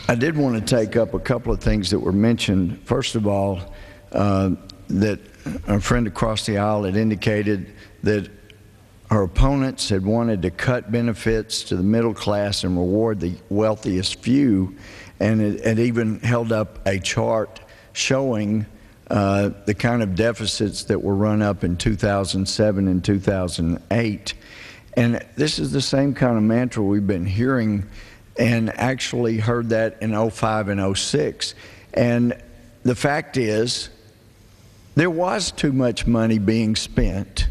I did want to take up a couple of things that were mentioned. First of all, that a friend across the aisle had indicated that our opponents had wanted to cut benefits to the middle class and reward the wealthiest few, and it even held up a chart showing the kind of deficits that were run up in 2007 and 2008. And this is the same kind of mantra we've been hearing, and actually heard that in 05 and 06. And the fact is, there was too much money being spent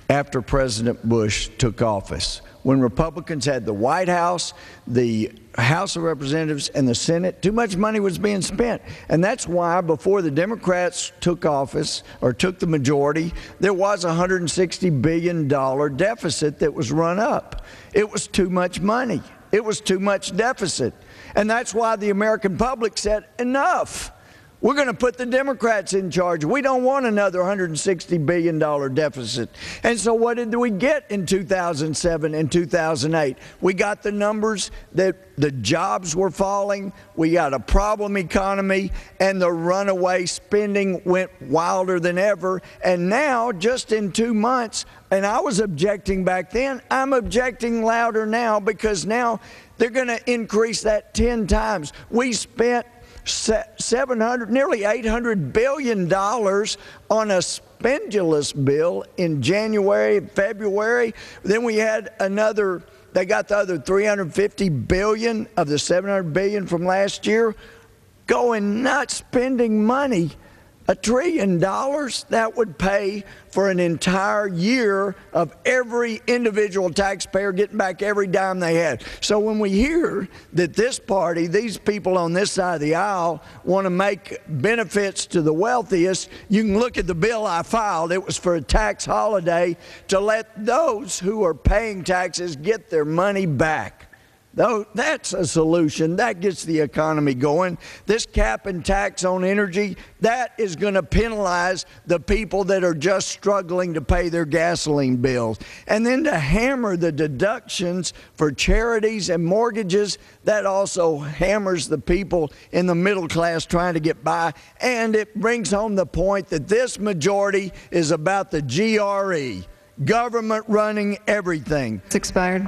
after President Bush took office. When Republicans had the White House, the House of Representatives, and the Senate, too much money was being spent. And that's why before the Democrats took office, or took the majority, there was a $160 billion deficit that was run up. It was too much money. It was too much deficit. And that's why the American public said, enough. We're going to put the Democrats in charge. We don't want another $160 billion deficit. And so what did we get in 2007 and 2008? We got the numbers that the jobs were falling, we got a problem economy, and the runaway spending went wilder than ever. And now, just in 2 months, and I was objecting back then, I'm objecting louder now, because now they're going to increase that 10 times. We spent nearly $800 billion on a spendulous bill in January, February. Then we had another, they got the other $350 billion of the $700 billion from last year, going nuts, spending money. $1 trillion, that would pay for an entire year of every individual taxpayer getting back every dime they had. So when we hear that this party, these people on this side of the aisle, want to make benefits to the wealthiest, you can look at the bill I filed. It was for a tax holiday to let those who are paying taxes get their money back. Though that's a solution. That gets the economy going. This cap and tax on energy, that is going to penalize the people that are just struggling to pay their gasoline bills. And then to hammer the deductions for charities and mortgages, that also hammers the people in the middle class trying to get by. And it brings home the point that this majority is about the G.R.E., government running everything. It's expired.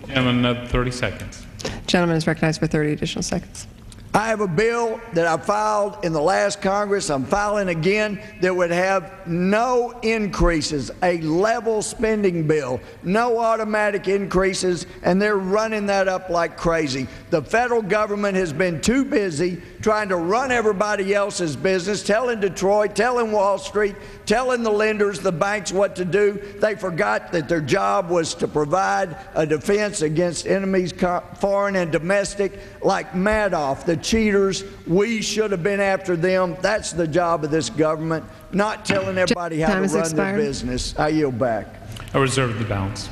Gentleman, 30 seconds. Gentleman is recognized for 30 additional seconds. I have a bill that I filed in the last Congress, I'm filing again, that would have no increases, a level spending bill, no automatic increases, and they're running that up like crazy. The federal government has been too busy trying to run everybody else's business, telling Detroit, telling Wall Street, telling the lenders, the banks what to do. They forgot that their job was to provide a defense against enemies, foreign and domestic, like Madoff, the cheaters. We should have been after them. That's the job of this government, not telling everybody how to run their business. I yield back. I reserve the balance.